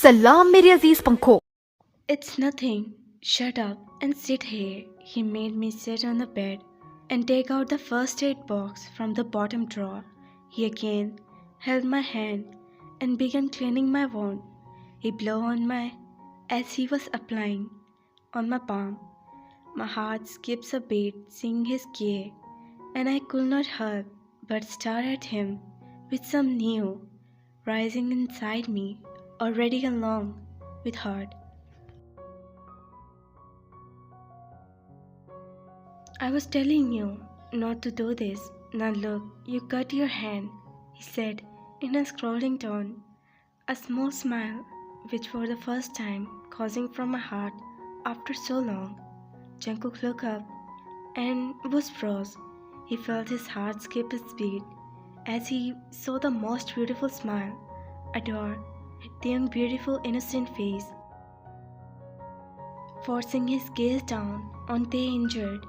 सलाम मेरे अजीज पंखों। It's nothing. Shut up and sit here. He made me sit on the bed and take out the first aid box from the bottom drawer. He again held my hand and began cleaning my wound. He blew on my as he was applying on my palm. My heart skips a beat seeing his care, and I could not help but stare at him with some new rising inside me, already along with heart. I was telling you not to do this. Now look, you cut your hand, he said in a scrolling tone. A small smile, which for the first time causing from my heart after so long. Jungkook looked up and was froze. He felt his heart skip its beat as he saw the most beautiful smile, adore the young beautiful innocent face. Forcing his gaze down on the injured,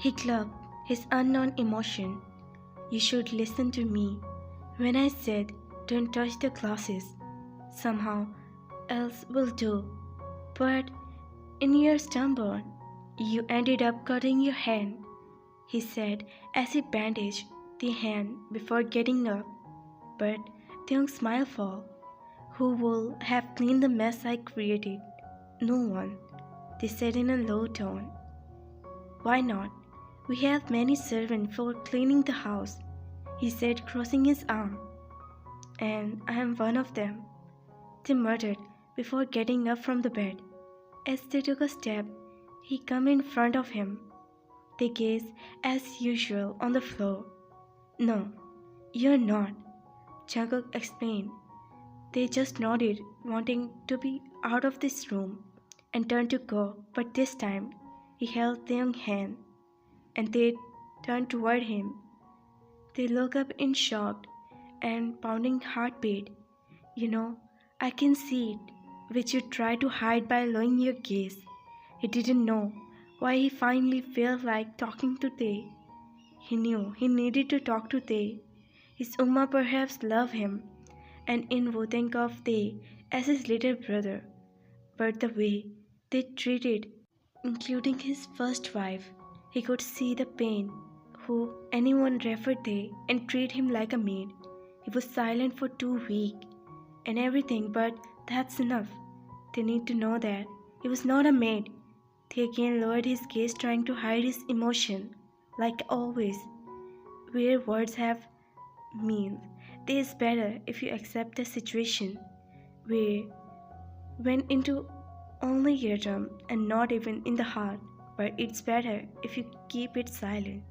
he clubbed his unknown emotion. You should listen to me when I said don't touch the glasses. Somehow else will do. But in your stumble, you ended up cutting your hand, he said as he bandaged the hand before getting up. But the young smile fall. Who will have cleaned the mess I created? No one, they said in a low tone. Why not? We have many servants for cleaning the house, he said, crossing his arm. And I am one of them, they muttered before getting up from the bed. As they took a step, he came in front of him. They gazed as usual on the floor. No, you're not, Jungkook explained. They just nodded, wanting to be out of this room, and turned to go, but this time he held the young hand, and they turned toward him. They looked up in shock and pounding heartbeat. You know, I can see it, which you try to hide by lowering your gaze. He didn't know why he finally felt like talking to Tae. He knew he needed to talk to Tae. His Uma perhaps loved him, and In would think of Tae as his little brother. But the way they treated, including his first wife, he could see the pain. Who anyone referred Tae and treat him like a maid. He was silent for 2 weeks and everything, but that's enough. They need to know that he was not a maid. Tae again lowered his gaze, trying to hide his emotion, like always. Where words have meaning, it is better if you accept the situation. We went into only eardrum and not even in the heart, but it's better if you keep it silent.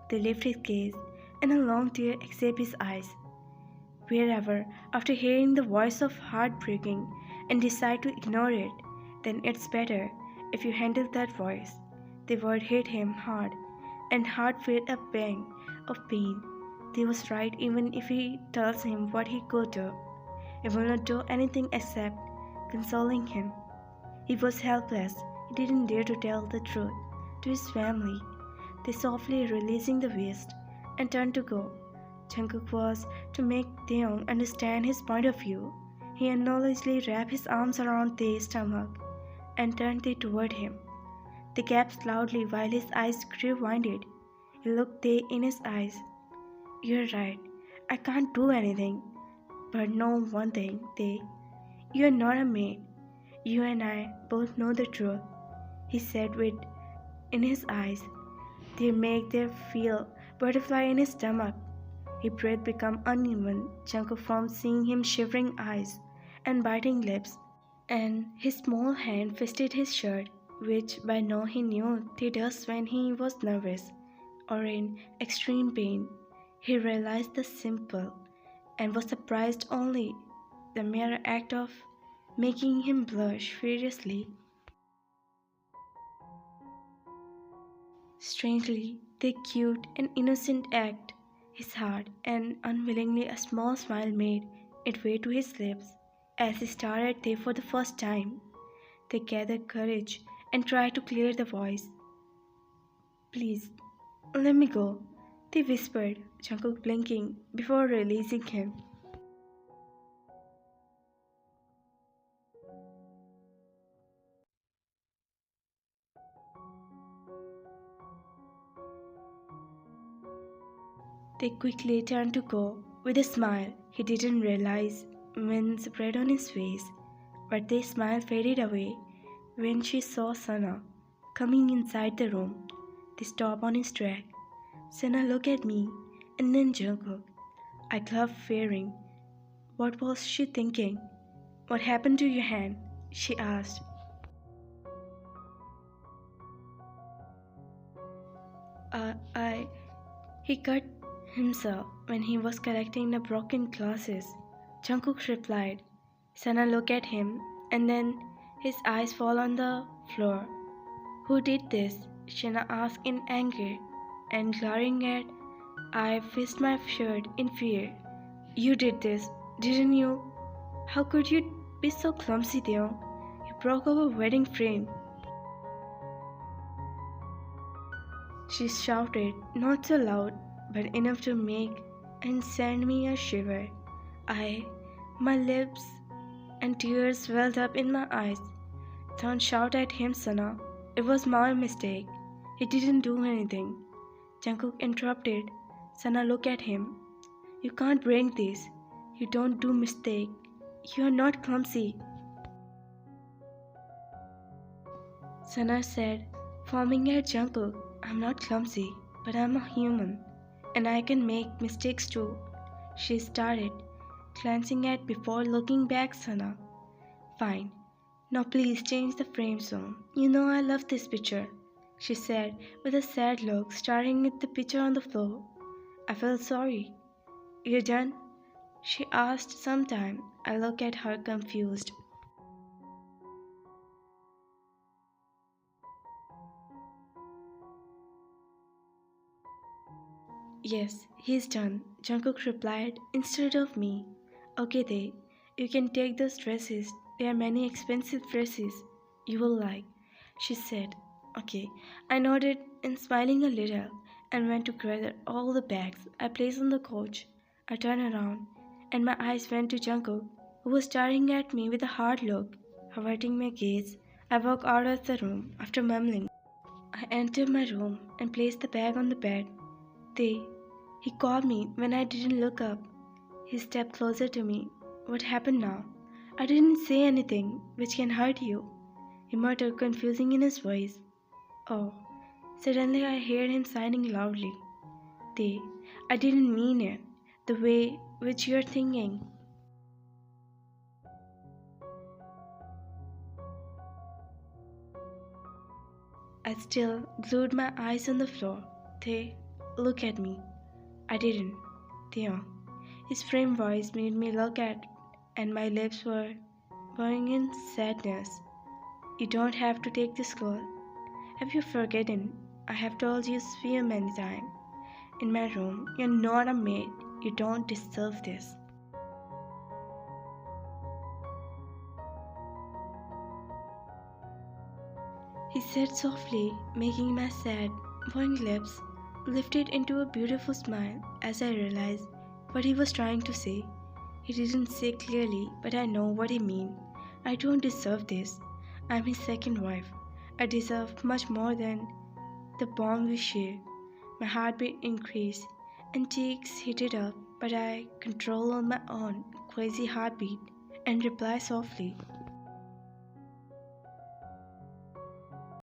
They lift his gaze, and a long tear escaped his eyes. Wherever, after hearing the voice of heartbreaking and decide to ignore it, then it's better if you handle that voice. The word hit him hard, and heart felt a pang of pain. They was right even if he tells him what he could do. He will not do anything except consoling him. He was helpless. He didn't dare to tell the truth to his family. They softly releasing the waist and turned to go. Jungkook was to make Taehyung understand his point of view. He unknowingly wrapped his arms around Tae's stomach and turned Tae toward him. They gasped loudly while his eyes grew winded. He looked Tae in his eyes. You're right. I can't do anything. But know one thing, Tae. You're not a maid. You and I both know the truth, he said with in his eyes. They make their feel butterfly in his stomach. His breath became uneven, Jungkook from seeing him shivering eyes and biting lips, and his small hand fisted his shirt, which by now he knew he does when he was nervous or in extreme pain. He realized the simple and was surprised only the mere act of making him blush furiously. Strangely, the cute and innocent act, his heart, and unwillingly a small smile made its way to his lips as he stared at them for the first time. They gathered courage and tried to clear the voice. Please, let me go, they whispered, Jungkook blinking, before releasing him. quickly turned to go. With a smile, he didn't realize when spread on his face, but the smile faded away when she saw Sana coming inside the room. They stopped on his track. Sana looked at me and then Jungkook. I clapped fearing. What was she thinking? What happened to your hand? She asked. I. He cut himself when he was collecting the broken glasses. Jungkook replied. Sana looked at him and then his eyes fall on the floor. Who did this? Shana asked in anger and glaring at I fist my shirt in fear. You did this, didn't you? How could you be so clumsy, Taehyung? You broke our wedding frame. She shouted, not so loud, but enough to make and send me a shiver. My lips and tears welled up in my eyes. Don't shout at him, Sana. It was my mistake. He didn't do anything. Jungkook interrupted. Sana looked at him. You can't break this. You don't do mistake. You are not clumsy. Sana said, foaming at Jungkook, I'm not clumsy, but I'm a human, and I can make mistakes too. She started, glancing at before looking back Sana. Fine. Now please change the frame soon. You know I love this picture, she said with a sad look, staring at the picture on the floor. I felt sorry. You done? She asked sometime. I looked at her confused. Yes, he's done, Jungkook replied instead of me. Okay, you can take those dresses. There are many expensive dresses you will like, she said. Okay, I nodded and smiling a little and went to gather all the bags I placed on the couch. I turned around and my eyes went to Jungkook, who was staring at me with a hard look. Averting my gaze, I walked out of the room after mumbling. I entered my room and placed the bag on the bed. He called me when I didn't look up. He stepped closer to me. What happened now? I didn't say anything which can hurt you, he muttered, confusing in his voice. Oh, suddenly I heard him sighing loudly. I didn't mean it, the way which you're thinking. I still glued my eyes on the floor. Look at me. I didn't. Taehyung. His firm voice made me look at, and my lips were going in sadness. You don't have to take this call. Have you forgotten? I have told you so many times. In my room, you're not a maid. You don't deserve this. He said softly, making my sad, moving lips lifted into a beautiful smile as I realized what he was trying to say. He didn't say clearly, but I know what he meant. I don't deserve this. I'm his second wife. I deserve much more than the bond we share. My heartbeat increased and cheeks heated up, but I controlled my own crazy heartbeat and replied softly,